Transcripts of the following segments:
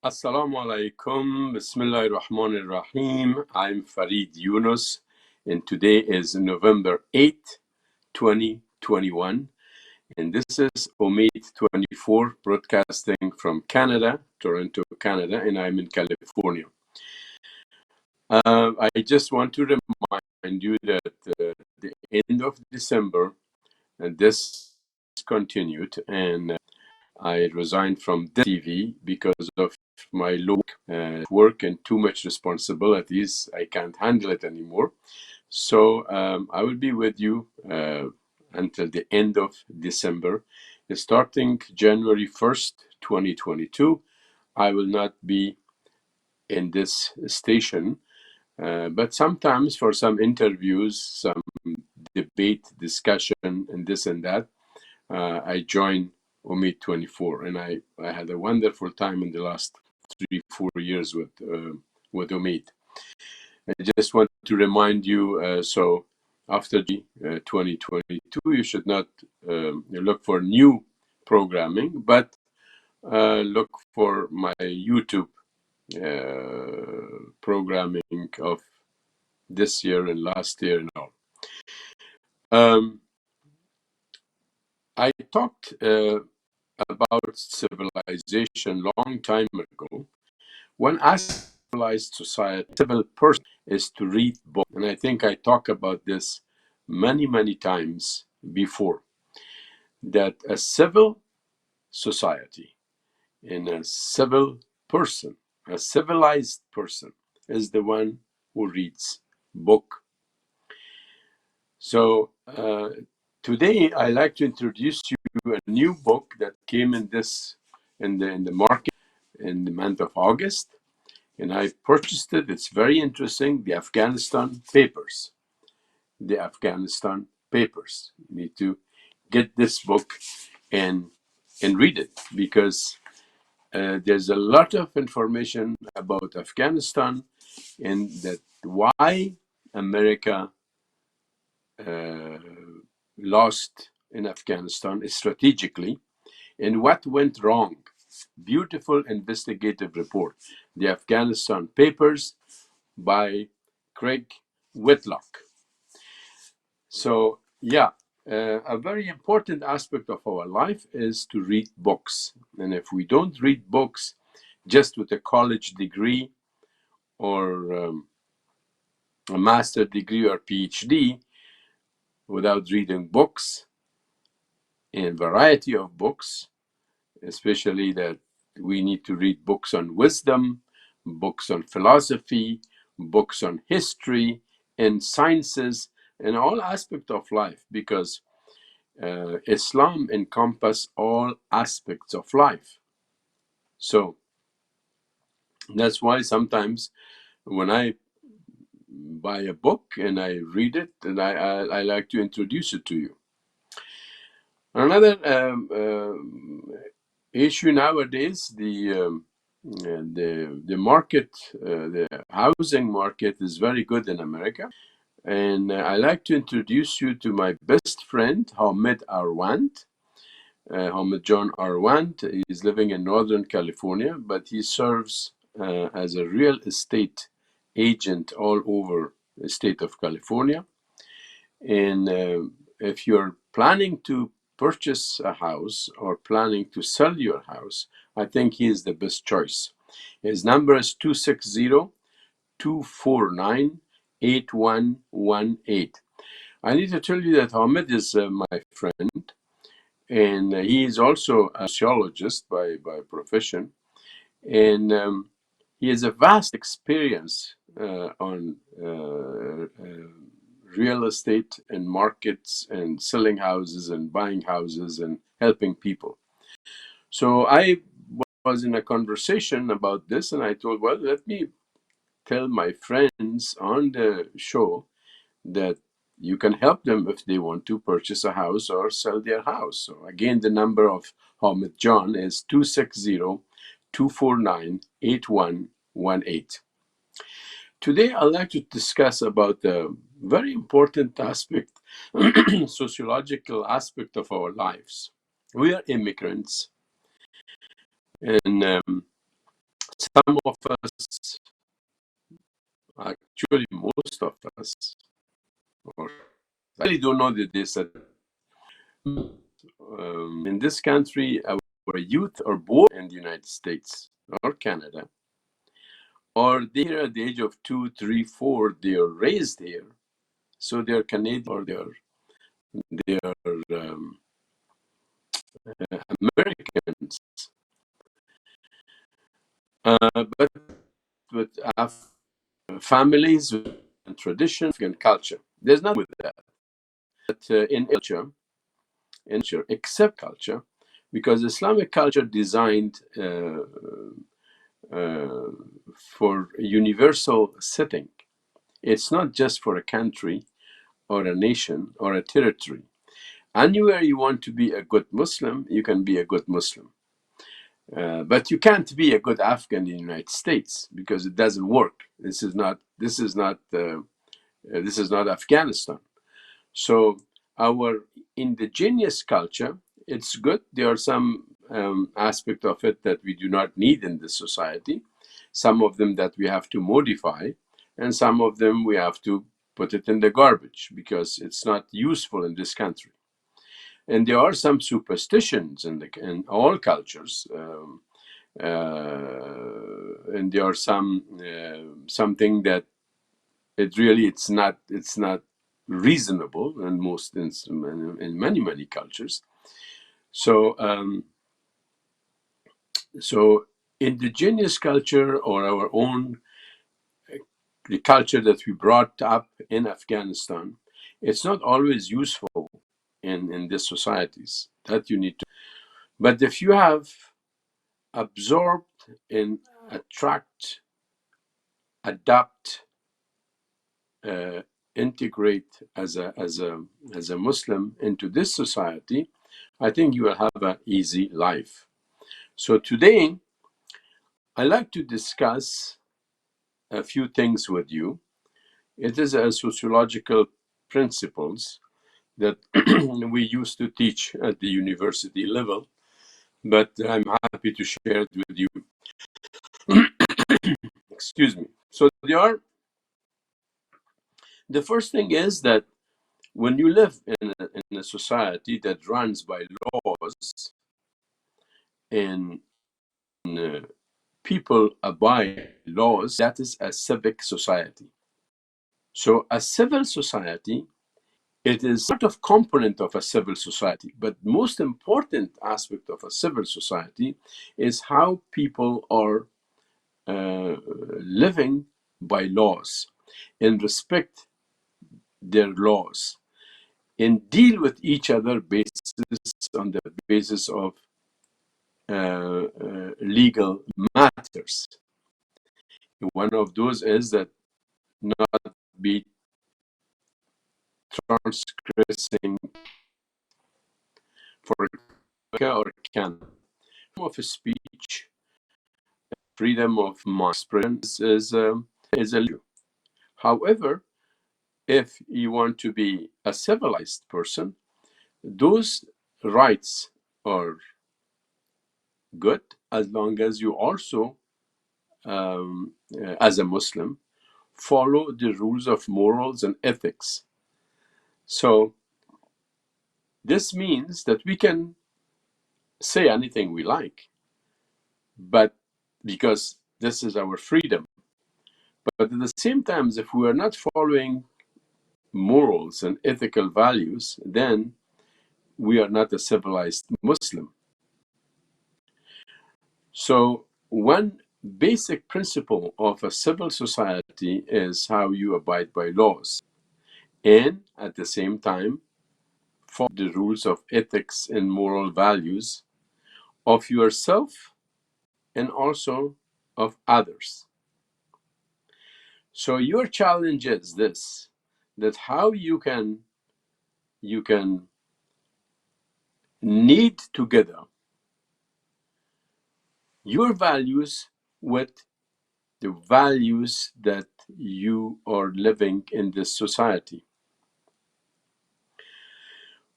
Assalamu alaikum. Bismillah ar-Rahman ar-Rahim. I'm Farid Younos, and today is November 8th, 2021. And this is Omid 24, broadcasting from Canada, Toronto, Canada, and I'm in California. I just want to remind you that the end of December, and this continued, and I resigned from the TV because of my low work and too much responsibilities. I can't handle it anymore. So I will be with you until the end of December. Starting January 1st, 2022, I will not be in this station. But sometimes for some interviews, some debate, discussion, and this and that, I join Omid 24, and I had a wonderful time in the last 3-4 years with Omid. I just want to remind you, so after the 2022, you should not look for new programming, but look for my YouTube programming of this year and last year and all. I talked about civilization long time ago. One aspect of civilized society, civil person, is to read books. And I think I talked about this many times before, that a civil society and a civil person, a civilized person, is the one who reads book. So today I like to introduce you to a new book that came in the market in the month of August, and I purchased it. It's very interesting. The Afghanistan Papers. The Afghanistan Papers. You need to get this book and read it, because there's a lot of information about Afghanistan and that why America lost in Afghanistan strategically and what went wrong. Beautiful investigative report, The Afghanistan Papers by Craig Whitlock. So, yeah, a very important aspect of our life is to read books. And if we don't read books just with a college degree or a master degree or PhD, without reading books, and variety of books, especially that we need to read books on wisdom, books on philosophy, books on history and sciences and all aspects of life, because Islam encompasses all aspects of life. So that's why sometimes when I buy a book and I read it, and I like to introduce it to you. Another issue nowadays, the market, the housing market is very good in America. And I like to introduce you to my best friend, Hamid Arwand. Hamid John Arwand is living in Northern California, but he serves as a real estate agent all over the state of California. And if you're planning to purchase a house or planning to sell your house, I think he is the best choice. His number is 260-249-8118. I need to tell you that Hamid is my friend, and he is also a sociologist by profession, and he has a vast experience on real estate and markets and selling houses and buying houses and helping people. So I was in a conversation about this, and I thought, well, let me tell my friends on the show that you can help them if they want to purchase a house or sell their house. So again, the number of Hamid John is 260-249-8118. Today, I'd like to discuss about a very important aspect, sociological aspect of our lives. We are immigrants, and some of us, actually most of us, or I really don't know that this. In this country, our youth are born in the United States or Canada, or they're at the age of 2, 3, 4, they are raised here, so they're Canadian or they're Americans, but have families and tradition and culture. There's nothing with that. But in culture, except culture, because Islamic culture designed for a universal setting. It's not just for a country or a nation or a territory. Anywhere you want to be a good Muslim, you can be a good Muslim. But you can't be a good Afghan in the United States because it doesn't work. This is not Afghanistan. So our indigenous culture, it's good. There are some aspect of it that we do not need in this society. Some of them that we have to modify, and some of them we have to put it in the garbage because it's not useful in this country. And there are some superstitions in all cultures, and there are something that it's not reasonable in many cultures. So so indigenous culture or our own, the culture that we brought up in Afghanistan, it's not always useful in these societies that you need to. But if you have absorbed and attract, adapt, integrate as a Muslim into this society, I think you will have an easy life. So today, I like to discuss a few things with you. It is a sociological principles that we used to teach at the university level, but I'm happy to share it with you. Excuse me. So the first thing is that when you live in a society that runs by laws and people abide laws, that is a civic society. So a civil society, it is part of component of a civil society, but most important aspect of a civil society is how people are living by laws and respect their laws and deal with each other on the basis of legal matters. One of those is that not be transgressing for America or Canada. Freedom of speech, freedom of expression is a issue. However, if you want to be a civilized person, those rights are good as long as you also, as a Muslim, follow the rules of morals and ethics. So this means that we can say anything we like, but because this is our freedom. But at the same time, if we are not following morals and ethical values, then we are not a civilized Muslim. So one basic principle of a civil society is how you abide by laws and at the same time follow the rules of ethics and moral values of yourself and also of others. So your challenge is this, that how you can knead together your values with the values that you are living in this society.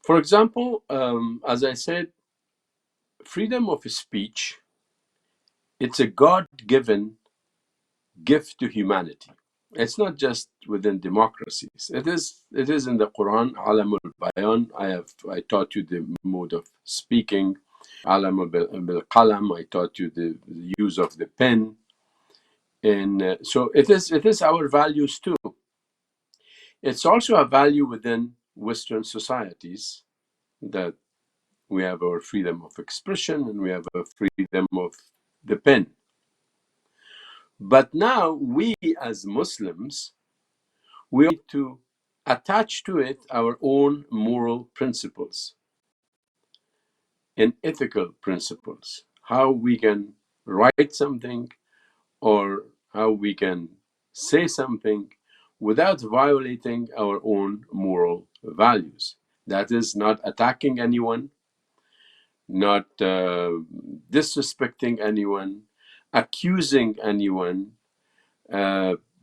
For example, as I said, freedom of speech It's a God-given gift to humanity. It's not just within democracies. It is in the Quran. Alam al-Bayan. I taught you the mode of speaking. Alam bil-qalam. I taught you the use of the pen. And so it is our values too. It's also a value within Western societies that we have our freedom of expression and we have a freedom of the pen. But now we as Muslims, we need to attach to it our own moral principles and ethical principles. How we can write something or how we can say something without violating our own moral values. That is not attacking anyone, not disrespecting anyone, accusing anyone,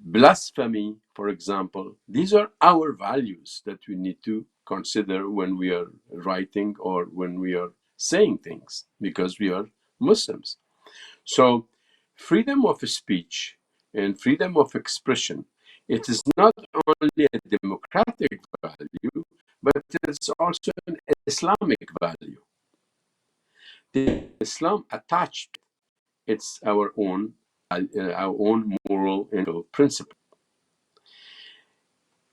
blasphemy, for example. These are our values that we need to consider when we are writing or when we are saying things, because we are Muslims. So, freedom of speech and freedom of expression, it is not only a democratic value, but it's also an Islamic value. The Islam attached, it's our own moral and principle.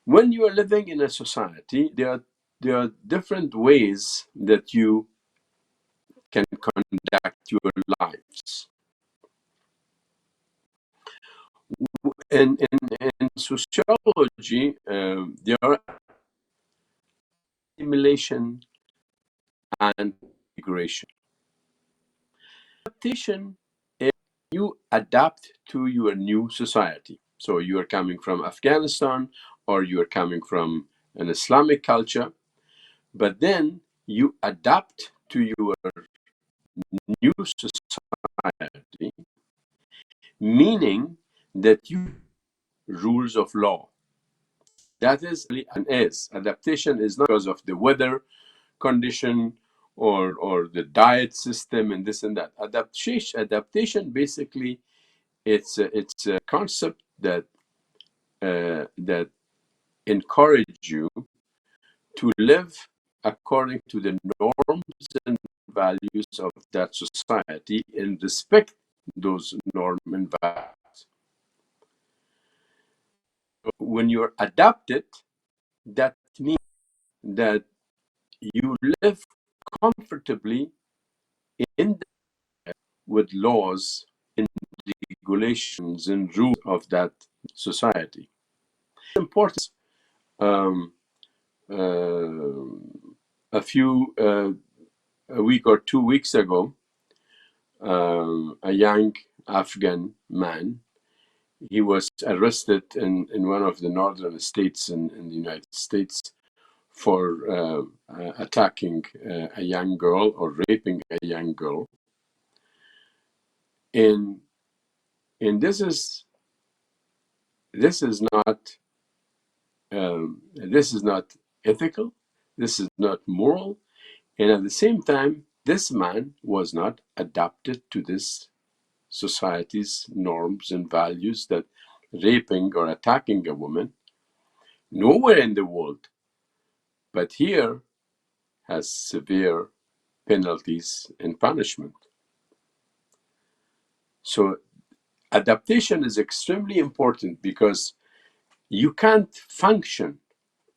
When you are living in a society, there are different ways that you can conduct your lives. In sociology, there are assimilation and integration. Adaptation is you adapt to your new society. So you are coming from Afghanistan or you are coming from an Islamic culture, but then you adapt to your new society, meaning that you rules of law. That is and is. Adaptation is not because of the weather condition or the diet system and this and that. Adaptation basically it's a concept that that encourage you to live according to the norms and values of that society and respect those norms and values. When you're adapted, that means that you live comfortably in with laws and regulations and rules of that society. It's important. Um, a week or 2 weeks ago, a young Afghan man, he was arrested in one of the northern states in the United States for attacking a young girl or raping a young girl. And this is not ethical. This is not moral. And at the same time, this man was not adapted to this society's norms and values that raping or attacking a woman nowhere in the world, but here, has severe penalties and punishment. So adaptation is extremely important because you can't function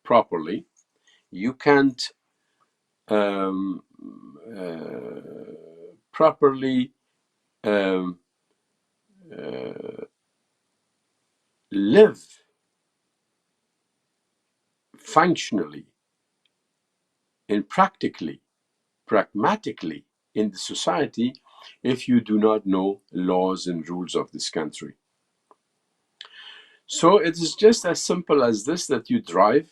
properly. You can't properly live functionally and pragmatically in the society if you do not know laws and rules of this country. So it is just as simple as this, that you drive,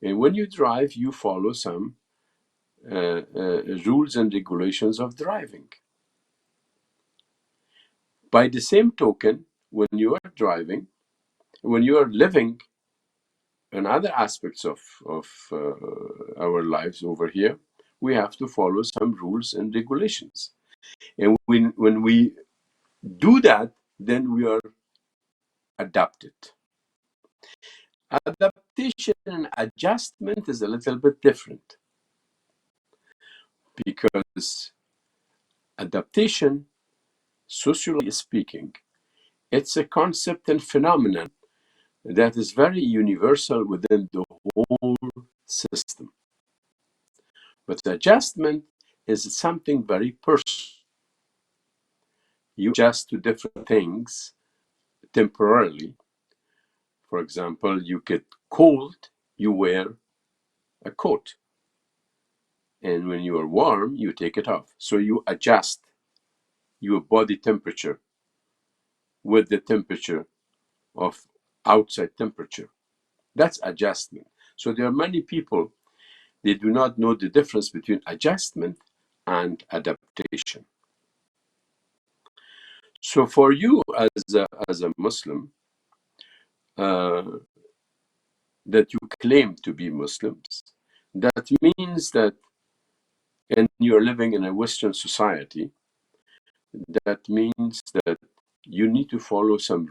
and when you drive, you follow some rules and regulations of driving. By the same token, when you are driving, when you are living in other aspects of our lives over here, we have to follow some rules and regulations. And when we do that, then we are adapted. Adaptation and adjustment is a little bit different, because adaptation, socially speaking, it's a concept and phenomenon that is very universal within the whole system. But adjustment is something very personal. You adjust to different things temporarily. For example, you get cold, you wear a coat. And when you are warm, you take it off. So you adjust your body temperature with the temperature of outside temperature. That's adjustment. So there are many people, they do not know the difference between adjustment and adaptation. So for you as a Muslim, that you claim to be Muslims, that means that, and you're living in a Western society, that means that you need to follow some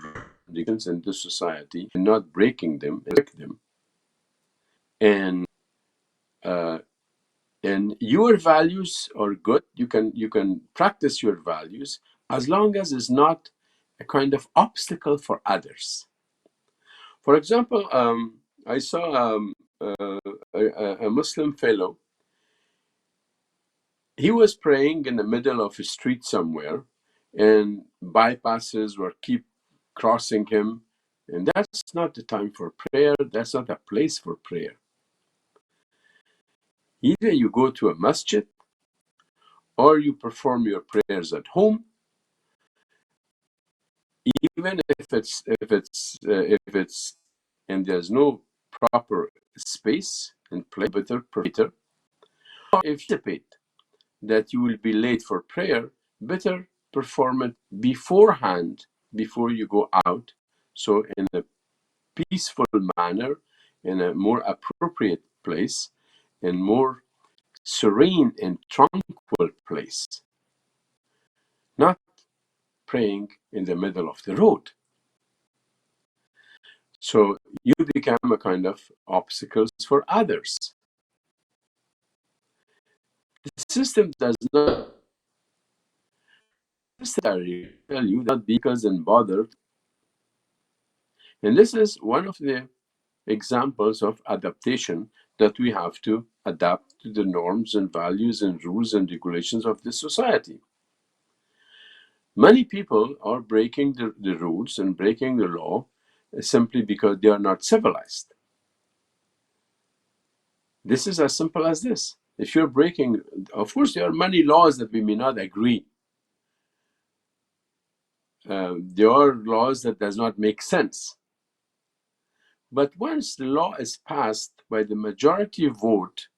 regulations in the society and not breaking them and break them. And your values are good. You can practice your values as long as it's not a kind of obstacle for others. For example, I saw a Muslim fellow. He was praying in the middle of a street somewhere, and bypasses were keep crossing him. And that's not the time for prayer. That's not a place for prayer. Either you go to a masjid or you perform your prayers at home. Even if it's and there's no proper space and place, better. Or if you anticipate that you will be late for prayer, better perform it beforehand before you go out. So in a peaceful manner, in a more appropriate place, in more serene and tranquil place, not praying in the middle of the road. So you become a kind of obstacles for others. The system does not necessarily tell you not because and bothered. And this is one of the examples of adaptation, that we have to adapt to the norms and values and rules and regulations of this society. Many people are breaking the rules and breaking the law simply because they are not civilized. This is as simple as this. If you're breaking, of course, there are many laws that we may not agree. There are laws that does not make sense. But once the law is passed by the majority vote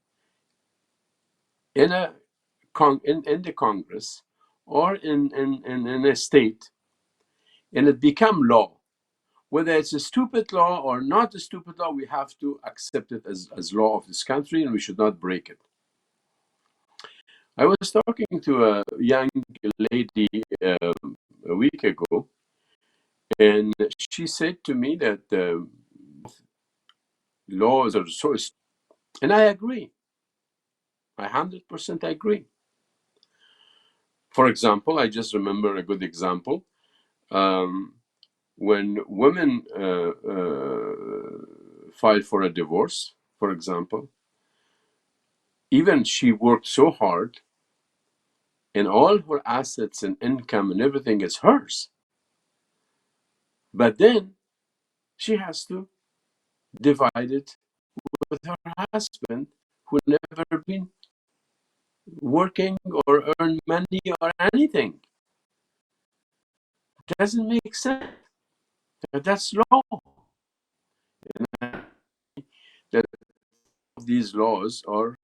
in the Congress or in a state, and it become law, whether it's a stupid law or not a stupid law, we have to accept it as law of this country, and we should not break it. I was talking to a young lady a week ago, and she said to me that laws are so, and I agree. I 100% agree. For example, I just remember a good example. When women file for a divorce, for example, even she worked so hard, and all her assets and income and everything is hers. But then she has to divide it with her husband, who never been working or earn money or anything. It doesn't make sense. That's law. And that these laws are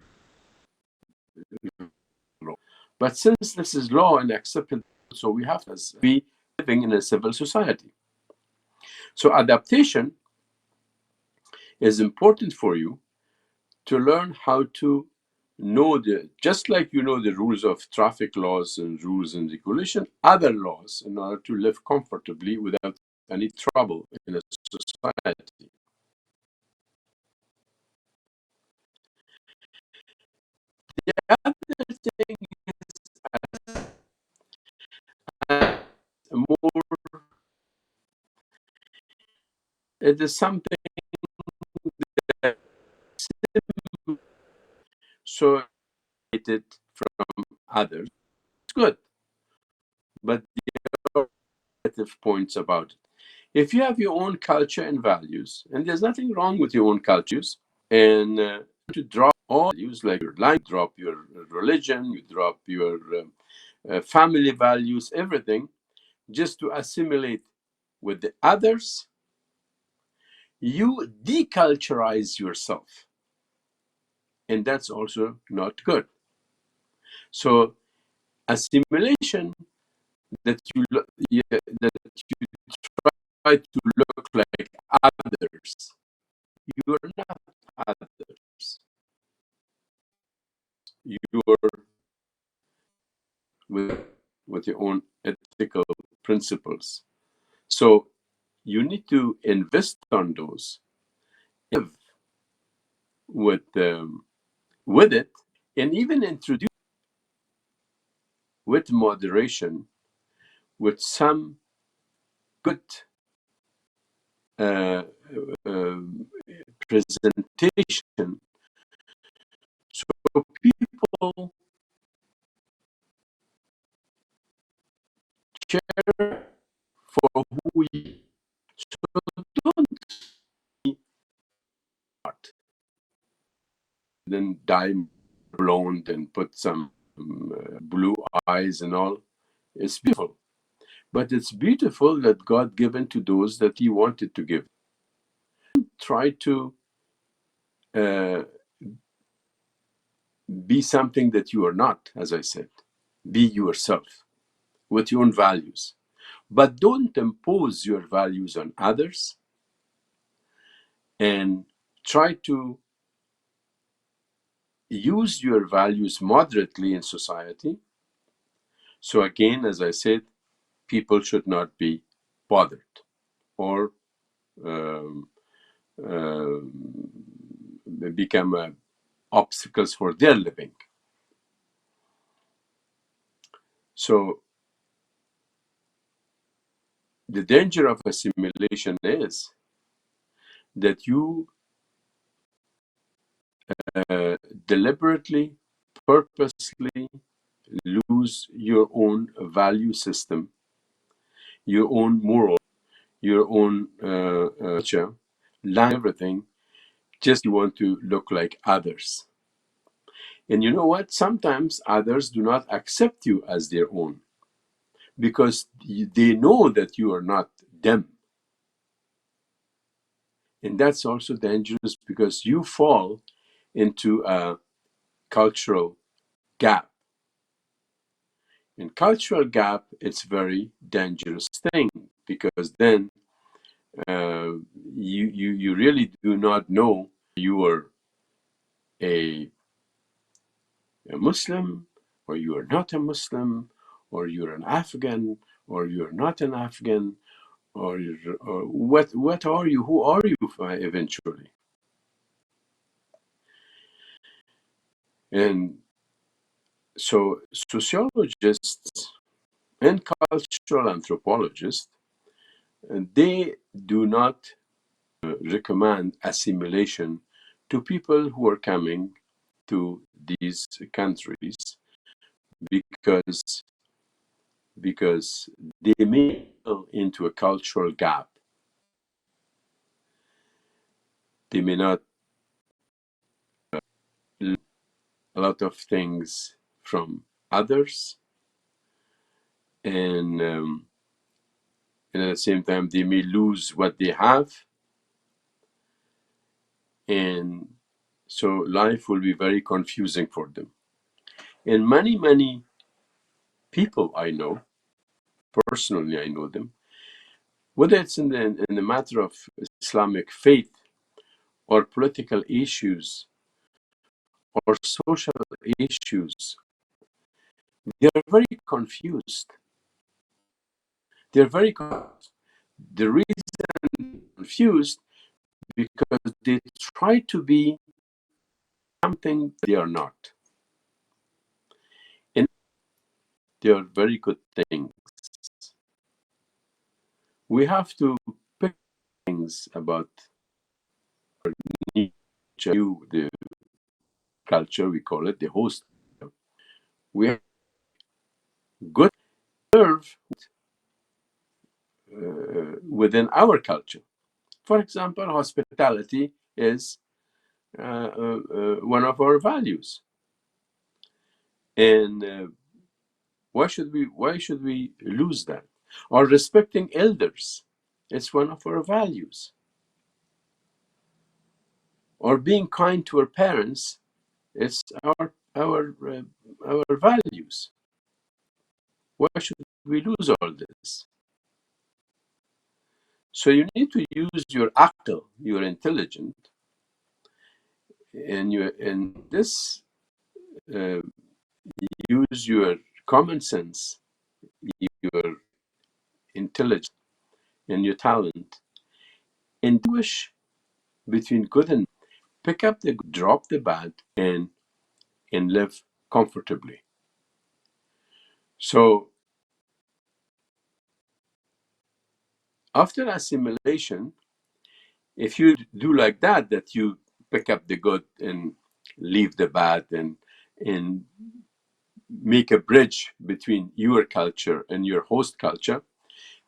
law. But since this is law and accepted, so we have to be living in a civil society. So adaptation is important for you to learn how to just like you know the rules of traffic laws and rules and regulation, other laws in order to live comfortably without any trouble in a society. The other thing is more, it is something that so from others. It's good, but there are negative points about it. If you have your own culture and values, and there's nothing wrong with your own cultures, and to drop all values like your life, drop your religion, you drop your family values, everything, just to assimilate with the others, you deculturize yourself, and that's also not good. So assimilation that you try to look like others, you are not others. You're with your own ethical principles. So you need to invest on those, live with it, and even introduce with moderation, with some good uh, uh, presentation, so people care for who you are. So don't start, then dye blonde and put some blue eyes and all. It's beautiful, but it's beautiful that God given to those that He wanted to give. Try to uh, be something that you are not, as I said. Be yourself with your own values, but don't impose your values on others, and try to use your values moderately in society. So again, as I said, people should not be bothered or um, uh, become obstacles for their living. So the danger of assimilation is that you deliberately, purposely lose your own value system, your own moral, your own culture, everything, just you want to look like others. And you know what? Sometimes others do not accept you as their own because they know that you are not them. And that's also dangerous because you fall into a cultural gap. In cultural gap, it's very dangerous thing because then you really do not know you are a Muslim or you are not a Muslim or you're an Afghan or you're not an Afghan or what are you? Who are you eventually? And so sociologists and cultural anthropologists, they do not recommend assimilation to people who are coming to these countries because they may fall into a cultural gap. They may not learn a lot of things from others, and at the same time they may lose what they have, and so life will be very confusing for them. And many people I know personally, I know them, whether it's in the matter of Islamic faith or political issues or social issues, they're very confused. They're very confused. The reason confused because they try to be something they are not. And they are very good things. We have to pick things about the culture, we call it the host. We have good serve within our culture. For example, hospitality is one of our values, and why should we lose that? Or respecting elders, it's one of our values. Or being kind to our parents, it's our values. Why should we lose all this? So you need to use your aql, your intelligence, and this use your common sense, your intelligence, and your talent, and distinguish between good and pick up the good, drop the bad, and live comfortably. So after assimilation, if you do like that you pick up the good and leave the bad, and make a bridge between your culture and your host culture,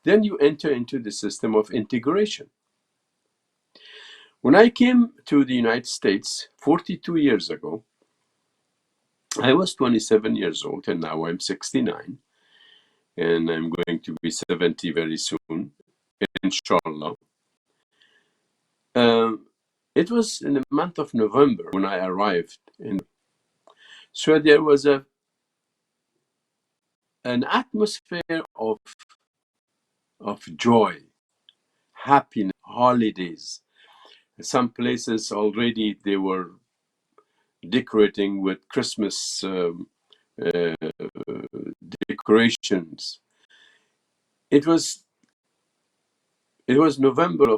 then you enter into the system of integration. When I came to the United States 42 years ago, I was 27 years old, and now I'm 69, and I'm going to be 70 very soon, inshallah. It was in the month of November when I arrived, so there was an atmosphere of joy, happiness, holidays. Some places already they were decorating with Christmas decorations. It was November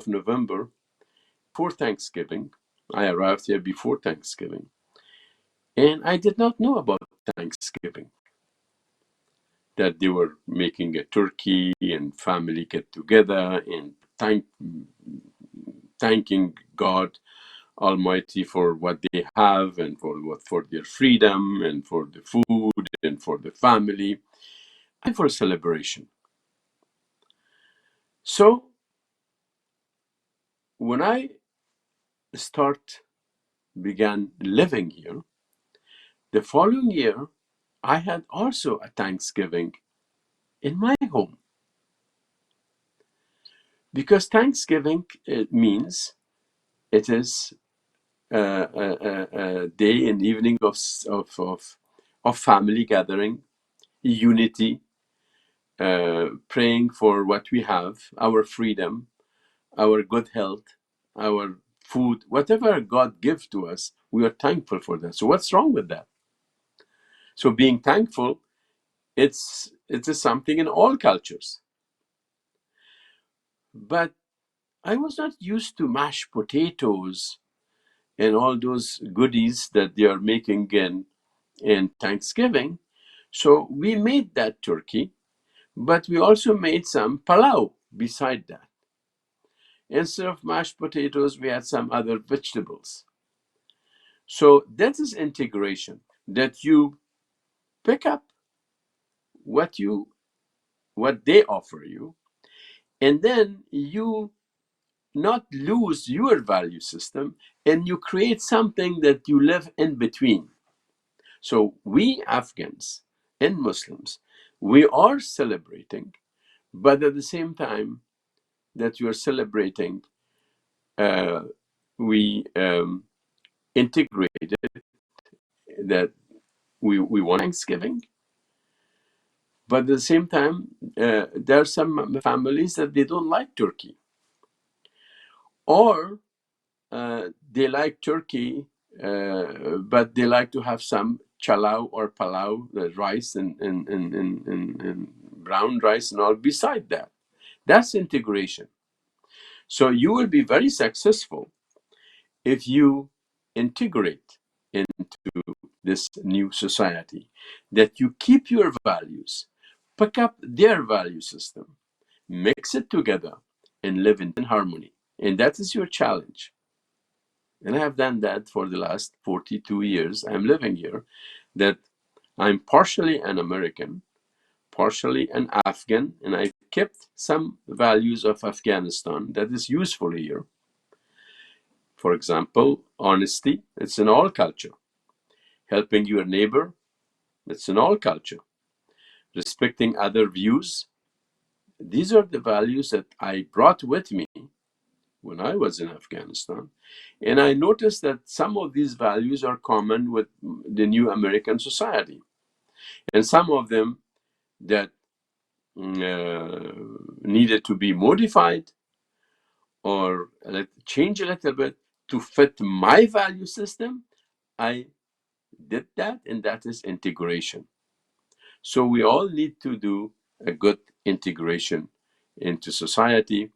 before Thanksgiving. I arrived here before Thanksgiving, and I did not know about Thanksgiving, that they were making a turkey and family get together and thanking God Almighty for what they have, and for their freedom, and for the food, and for the family, and for celebration. So when I began living here, the following year, I had also a Thanksgiving in my home. Because Thanksgiving, it means it is a day and evening of family gathering, unity, praying for what we have, our freedom, our good health, our food, whatever God gives to us, we are thankful for that. So what's wrong with that? So being thankful, it is something in all cultures. But I was not used to mashed potatoes and all those goodies that they are making in Thanksgiving. So we made that turkey, but we also made some palau beside that. Instead of mashed potatoes, we had some other vegetables. So that is integration, that you pick up what they offer you, and then you not lose your value system, and you create something that you live in between. So we Afghans and Muslims, we are celebrating, but at the same time that you are celebrating, we integrated that we want Thanksgiving, but at the same time, there are some families that they don't like turkey, or they like turkey but they like to have some chalau or palau, rice and brown rice and all beside that. That's integration. So you will be very successful if you integrate into this new society, that you keep your values, pick up their value system, mix it together, and live in harmony. And that is your challenge. And I have done that for the last 42 years. I'm living here, that I'm partially an American, partially an Afghan, and I kept some values of Afghanistan that is useful here. For example, honesty, it's in all culture. Helping your neighbor, it's in all culture. Respecting other views, these are the values that I brought with me when I was in Afghanistan. And I noticed that some of these values are common with the new American society. And some of them that needed to be modified or change a little bit to fit my value system, I did that, and that is integration. So we all need to do a good integration into society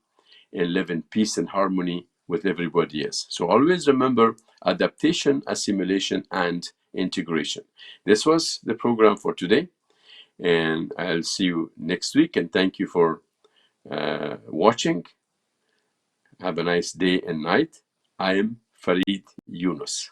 and live in peace and harmony with everybody else. So always remember adaptation, assimilation, and integration. This was the program for today, and I'll see you next week. And thank you for watching. Have a nice day and night. I am Farid Younos.